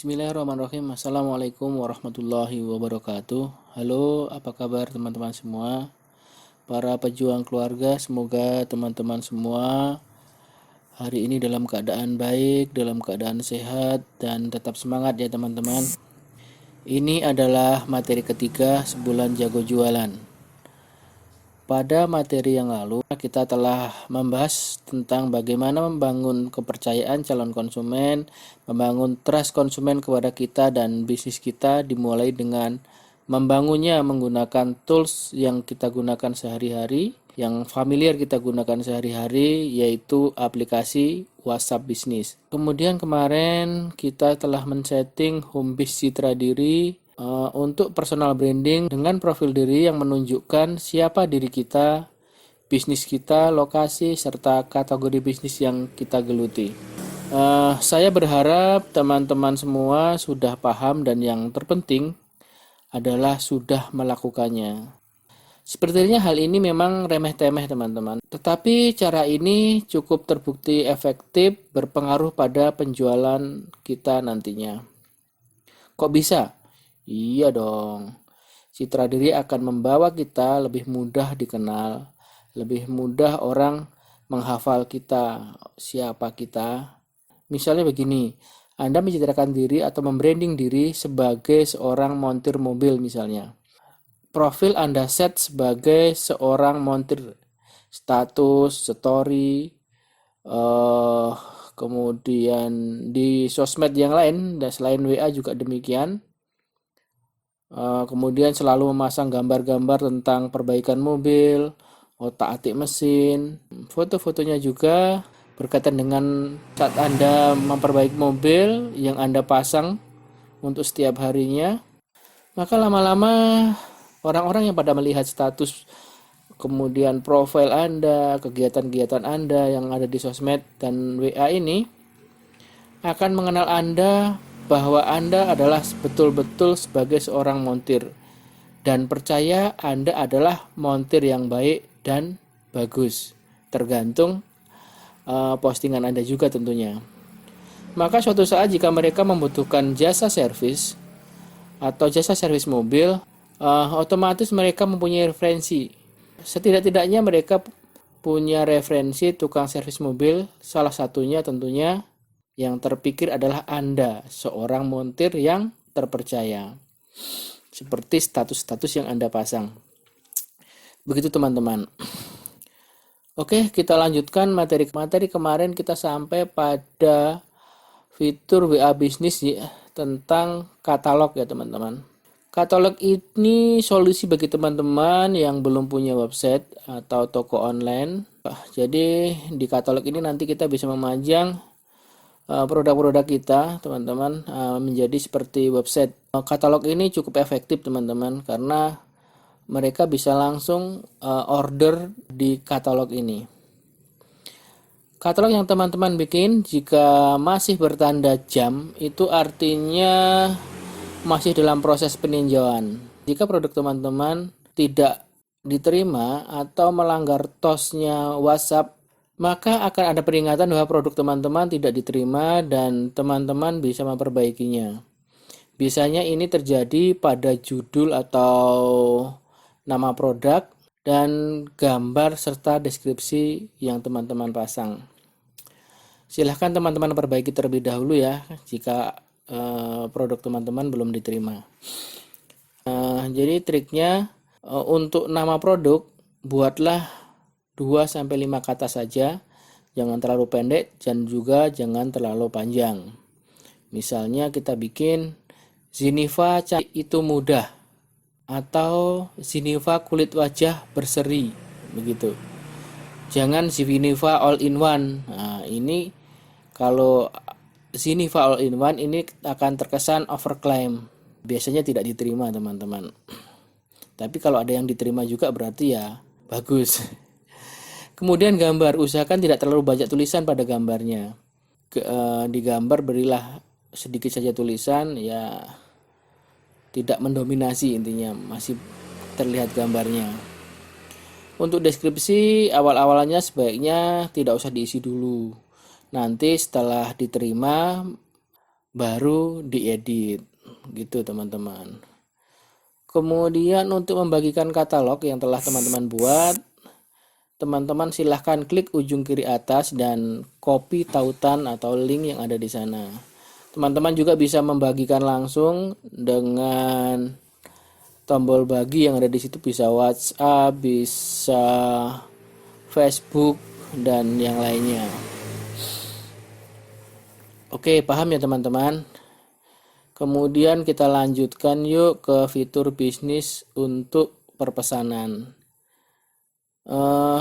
Bismillahirrahmanirrahim. Assalamualaikum warahmatullahi wabarakatuh. Halo, apa kabar teman-teman semua? Para pejuang keluarga, semoga teman-teman semua hari ini dalam keadaan baik, dalam keadaan sehat, dan tetap semangat ya teman-teman. Ini adalah materi ketiga sebulan jago jualan. Pada materi yang lalu, kita telah membahas tentang bagaimana membangun kepercayaan calon konsumen, membangun trust konsumen kepada kita dan bisnis kita dimulai dengan membangunnya menggunakan tools yang kita gunakan sehari-hari, yang familiar kita gunakan sehari-hari, yaitu aplikasi WhatsApp Business. Kemudian kemarin kita telah men-setting homepage citra diri untuk personal branding dengan profil diri yang menunjukkan siapa diri kita, bisnis kita, lokasi, serta kategori bisnis yang kita geluti. Saya berharap teman-teman semua sudah paham dan yang terpenting adalah sudah melakukannya. Sepertinya hal ini memang remeh-temeh teman-teman, tetapi cara ini cukup terbukti efektif berpengaruh pada penjualan kita nantinya. Kok bisa? Iya dong, citra diri akan membawa kita lebih mudah dikenal, lebih mudah orang menghafal kita, siapa kita. Misalnya begini, Anda mencitrakan diri atau membranding diri sebagai seorang montir mobil misalnya. Profil Anda set sebagai seorang montir, status, story, kemudian di sosmed yang lain, dan selain WA juga demikian. Kemudian selalu memasang gambar-gambar tentang perbaikan mobil, otak-atik mesin. Foto-fotonya juga berkaitan dengan saat Anda memperbaiki mobil yang Anda pasang untuk setiap harinya. Maka lama-lama orang-orang yang pada melihat status, kemudian profil Anda, kegiatan-kegiatan Anda yang ada di sosmed dan WA ini akan mengenal Anda bahwa Anda adalah betul-betul sebagai seorang montir dan percaya Anda adalah montir yang baik dan bagus, tergantung postingan Anda juga tentunya. Maka suatu saat jika mereka membutuhkan jasa servis atau jasa servis mobil, otomatis mereka mempunyai referensi. Setidak-tidaknya mereka punya referensi tukang servis mobil, salah satunya tentunya yang terpikir adalah Anda, seorang montir yang terpercaya. Seperti status-status yang Anda pasang. Begitu teman-teman. Oke, kita lanjutkan materi kemarin kita sampai pada fitur WA Business ya, tentang katalog ya teman-teman. Katalog ini solusi bagi teman-teman yang belum punya website atau toko online. Jadi di katalog ini nanti kita bisa memajang produk-produk kita teman-teman menjadi seperti website. Katalog ini cukup efektif teman-teman karena mereka bisa langsung order di katalog ini. Katalog yang teman-teman bikin jika masih bertanda jam itu artinya masih dalam proses peninjauan. Jika produk teman-teman tidak diterima atau melanggar TOS-nya WhatsApp, maka akan ada peringatan bahwa produk teman-teman tidak diterima dan teman-teman bisa memperbaikinya. Biasanya ini terjadi pada judul atau nama produk dan gambar serta deskripsi yang teman-teman pasang. Silahkan teman-teman perbaiki terlebih dahulu ya jika produk teman-teman belum diterima. Jadi triknya untuk nama produk buatlah 2-5 kata saja, jangan terlalu pendek dan juga jangan terlalu panjang. Misalnya kita bikin Ziniva itu mudah atau Ziniva kulit wajah berseri begitu. Jangan Ziniva all in one. Nah, ini kalau Ziniva all in one ini akan terkesan overclaim. Biasanya tidak diterima teman-teman. Tapi kalau ada yang diterima juga berarti ya bagus. Kemudian gambar, usahakan tidak terlalu banyak tulisan pada gambarnya. Di gambar berilah sedikit saja tulisan, ya tidak mendominasi intinya, masih terlihat gambarnya. Untuk deskripsi awal-awalnya sebaiknya tidak usah diisi dulu. Nanti setelah diterima baru diedit gitu teman-teman. Kemudian untuk membagikan katalog yang telah teman-teman buat, teman-teman silahkan klik ujung kiri atas dan copy tautan atau link yang ada di sana. Teman-teman juga bisa membagikan langsung dengan tombol bagi yang ada di situ, bisa WhatsApp, bisa Facebook dan yang lainnya. Oke, paham ya teman-teman? Kemudian kita lanjutkan yuk ke fitur bisnis untuk perpesanan.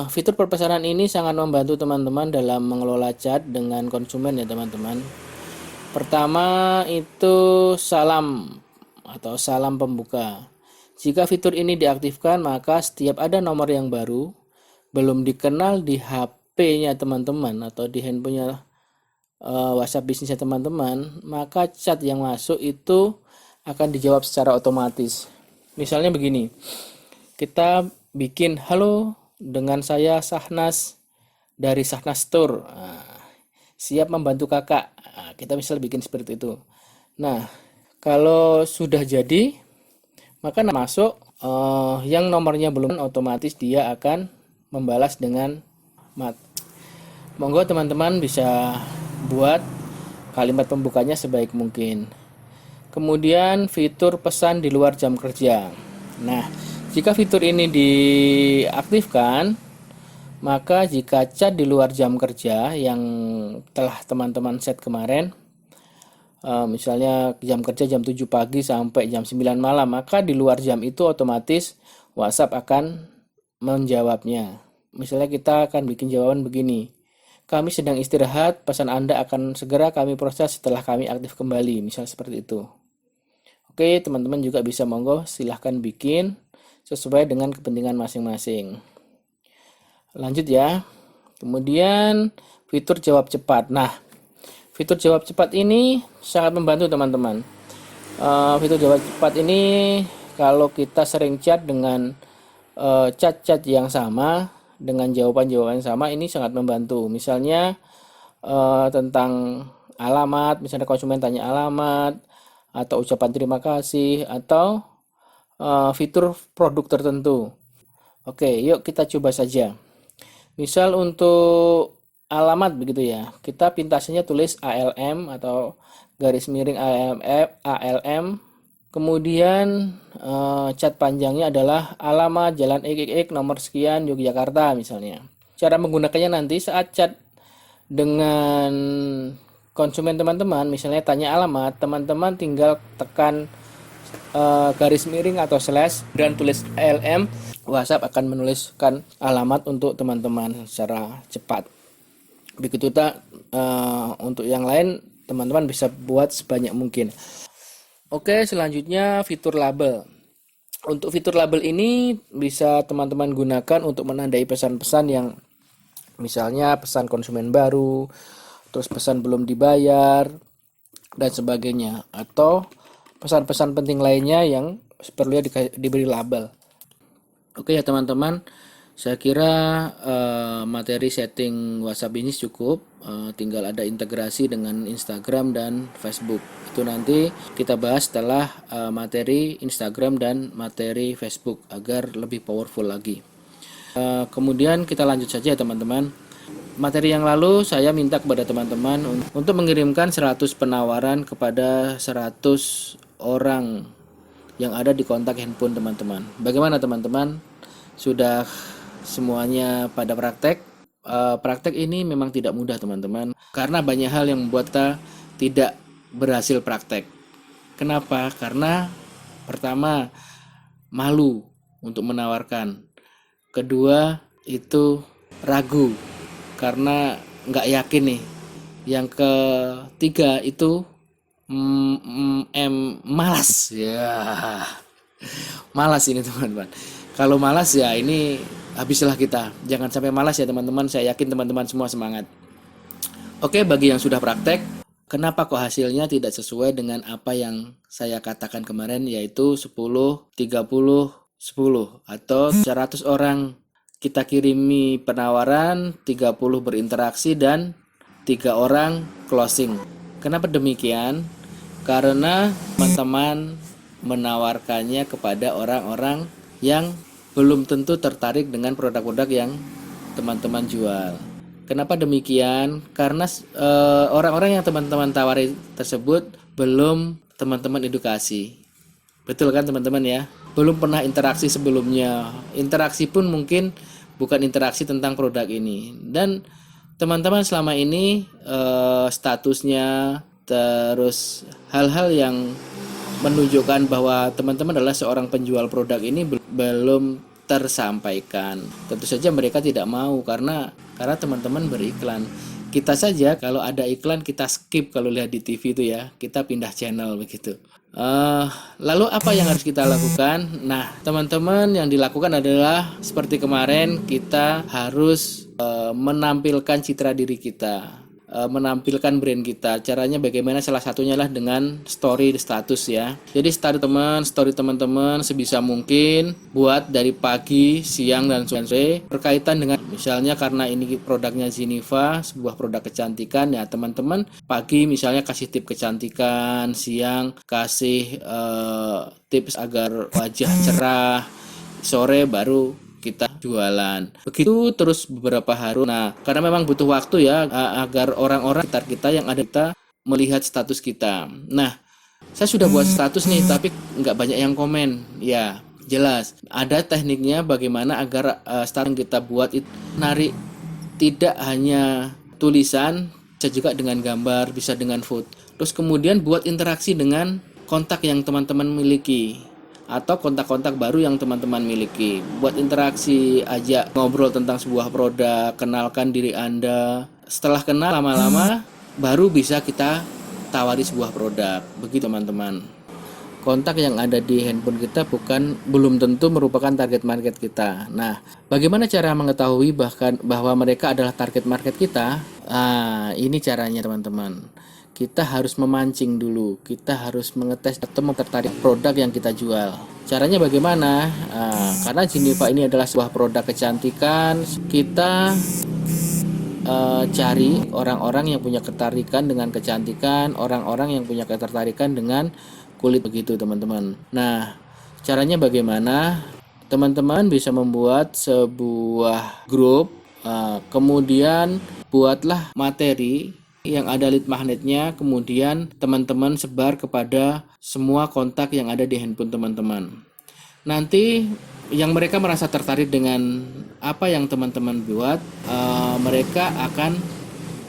Fitur perpesanan ini sangat membantu teman-teman dalam mengelola chat dengan konsumen ya teman-teman. Pertama itu salam atau salam pembuka. Jika fitur ini diaktifkan, maka setiap ada nomor yang baru belum dikenal di HP-nya teman-teman atau di handphonenya WhatsApp bisnisnya teman-teman, maka chat yang masuk itu akan dijawab secara otomatis. Misalnya begini, kita bikin halo dengan saya Sahnas dari Sahnas Store, siap membantu kakak. Kita misal bikin seperti itu. Nah, kalau sudah jadi, maka masuk yang nomornya belum, otomatis dia akan membalas dengan mat. Monggo teman-teman bisa buat kalimat pembukanya sebaik mungkin. Kemudian fitur pesan di luar jam kerja. Nah, jika fitur ini diaktifkan, maka jika chat di luar jam kerja yang telah teman-teman set kemarin, misalnya jam kerja jam 7 pagi sampai jam 9 malam, maka di luar jam itu otomatis WhatsApp akan menjawabnya. Misalnya kita akan bikin jawaban begini, kami sedang istirahat, pesan Anda akan segera kami proses setelah kami aktif kembali, misal seperti itu. Oke, teman-teman juga bisa monggo silahkan bikin sesuai dengan kepentingan masing-masing. Lanjut ya. Kemudian fitur jawab cepat. Nah, fitur jawab cepat ini sangat membantu teman-teman. Fitur jawab cepat ini kalau kita sering chat dengan chat-chat yang sama, dengan jawaban-jawaban yang sama, ini sangat membantu. Misalnya tentang alamat, misalnya konsumen tanya alamat, atau ucapan terima kasih, atau fitur produk tertentu. Oke, yuk kita coba saja. Misal untuk alamat begitu ya, kita pintasnya tulis ALM atau garis miring ALM. Kemudian cat panjangnya adalah alamat Jalan XXX nomor sekian Yogyakarta misalnya. Cara menggunakannya nanti saat chat dengan konsumen teman-teman, misalnya tanya alamat, teman-teman tinggal tekan garis miring atau slash dan tulis ALM, WhatsApp akan menuliskan alamat untuk teman-teman secara cepat. Begitu tak untuk yang lain teman-teman bisa buat sebanyak mungkin. Oke, selanjutnya fitur label. Untuk fitur label ini bisa teman-teman gunakan untuk menandai pesan-pesan yang misalnya pesan konsumen baru, terus pesan belum dibayar, dan sebagainya. Atau pesan-pesan penting lainnya yang perlu diberi label. Oke ya teman-teman, saya kira materi setting WhatsApp ini cukup. Tinggal ada integrasi dengan Instagram dan Facebook. Itu nanti kita bahas setelah materi Instagram dan materi Facebook agar lebih powerful lagi. Kemudian kita lanjut saja teman-teman. Materi yang lalu saya minta kepada teman-teman untuk mengirimkan 100 penawaran kepada 100 orang yang ada di kontak handphone teman-teman. Bagaimana teman-teman? Sudah semuanya pada praktek? Praktek ini memang tidak mudah teman-teman, karena banyak hal yang membuat kita tidak berhasil praktek. Kenapa? Karena pertama, malu untuk menawarkan. Kedua, itu ragu karena nggak yakin nih. Yang ketiga itu malas ya. Malas ini teman-teman. Kalau malas ya ini habislah kita. Jangan sampai malas ya teman-teman. Saya yakin teman-teman semua semangat. Oke, bagi yang sudah praktek, kenapa kok hasilnya tidak sesuai dengan apa yang saya katakan kemarin, yaitu 10, 30, 10 atau 100 orang kita kirimi penawaran, 30 berinteraksi dan 3 orang closing. Kenapa demikian? Karena teman-teman menawarkannya kepada orang-orang yang belum tentu tertarik dengan produk-produk yang teman-teman jual. Kenapa demikian? Karena orang-orang yang teman-teman tawari tersebut belum teman-teman edukasi. Betul kan teman-teman ya? Belum pernah interaksi sebelumnya. Interaksi pun mungkin bukan interaksi tentang produk ini. Dan teman-teman selama ini statusnya, terus hal-hal yang menunjukkan bahwa teman-teman adalah seorang penjual produk ini belum tersampaikan. Tentu saja mereka tidak mau karena teman-teman beriklan. Kita saja kalau ada iklan kita skip kalau lihat di TV itu ya, kita pindah channel begitu. Lalu apa yang harus kita lakukan? Nah, teman-teman, yang dilakukan adalah seperti kemarin kita harus menampilkan citra diri kita, menampilkan brand kita. Caranya bagaimana? Salah satunya lah dengan story status ya. Jadi story teman-teman sebisa mungkin buat dari pagi, siang dan sore berkaitan dengan, misalnya karena ini produknya Zeniva, sebuah produk kecantikan ya, teman-teman pagi misalnya kasih tips kecantikan, siang kasih tips agar wajah cerah, sore baru kita jualan. Begitu terus beberapa hari. Nah, karena memang butuh waktu ya agar orang-orang sekitar kita yang ada kita melihat status kita. Nah, saya sudah buat status nih tapi nggak banyak yang komen. Ya, jelas. Ada tekniknya bagaimana agar status yang kita buat itu menarik, tidak hanya tulisan, bisa juga dengan gambar, bisa dengan foto. Terus kemudian buat interaksi dengan kontak yang teman-teman miliki atau kontak-kontak baru yang teman-teman miliki. Buat interaksi, ajak ngobrol tentang sebuah produk, kenalkan diri Anda. Setelah kenal lama-lama baru bisa kita tawari sebuah produk. Begitu teman-teman. Kontak yang ada di handphone kita belum tentu merupakan target market kita. Nah, bagaimana cara mengetahui bahwa mereka adalah target market kita? Ini caranya teman-teman. Kita harus memancing dulu, kita harus mengetes atau tertarik produk yang kita jual. Caranya bagaimana? Karena Zeniva ini adalah sebuah produk kecantikan, kita cari orang-orang yang punya ketertarikan dengan kecantikan, orang-orang yang punya ketertarikan dengan kulit, begitu teman-teman. Nah, caranya bagaimana? Teman-teman bisa membuat sebuah grup, kemudian buatlah materi yang ada lead magnetnya, kemudian teman-teman sebar kepada semua kontak yang ada di handphone teman-teman. Nanti yang mereka merasa tertarik dengan apa yang teman-teman buat, mereka akan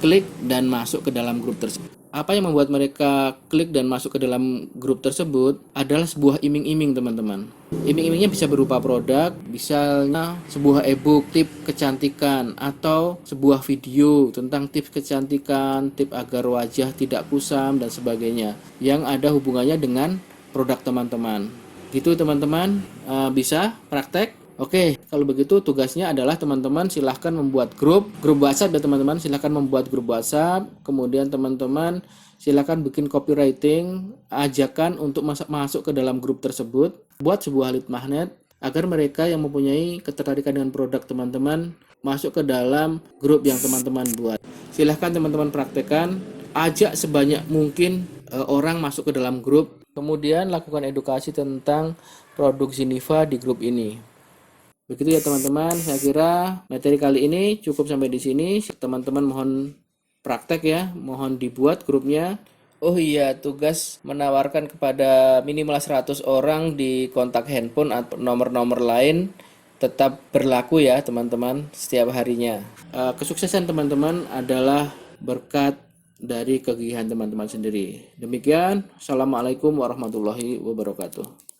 klik dan masuk ke dalam grup tersebut. Apa yang membuat mereka klik dan masuk ke dalam grup tersebut adalah sebuah iming-iming teman-teman. Iming-imingnya bisa berupa produk, misalnya sebuah e-book tips kecantikan, atau sebuah video tentang tips kecantikan, tips agar wajah tidak kusam dan sebagainya, yang ada hubungannya dengan produk teman-teman. Gitu teman-teman, bisa praktek. Oke, kalau begitu tugasnya adalah teman-teman silahkan membuat grup WhatsApp ya teman-teman, silahkan membuat grup WhatsApp, kemudian teman-teman silahkan bikin copywriting, ajakan untuk masuk ke dalam grup tersebut, buat sebuah lead magnet agar mereka yang mempunyai ketertarikan dengan produk teman-teman masuk ke dalam grup yang teman-teman buat. Silahkan teman-teman praktekkan, ajak sebanyak mungkin orang masuk ke dalam grup, kemudian lakukan edukasi tentang produk Zeniva di grup ini. Begitu ya teman-teman, saya kira materi kali ini cukup sampai di sini. Teman-teman mohon praktek ya, mohon dibuat grupnya. Oh iya, tugas menawarkan kepada minimal 100 orang di kontak handphone atau nomor-nomor lain tetap berlaku ya teman-teman setiap harinya. Kesuksesan teman-teman adalah berkat dari kegigihan teman-teman sendiri. Demikian, Assalamualaikum warahmatullahi wabarakatuh.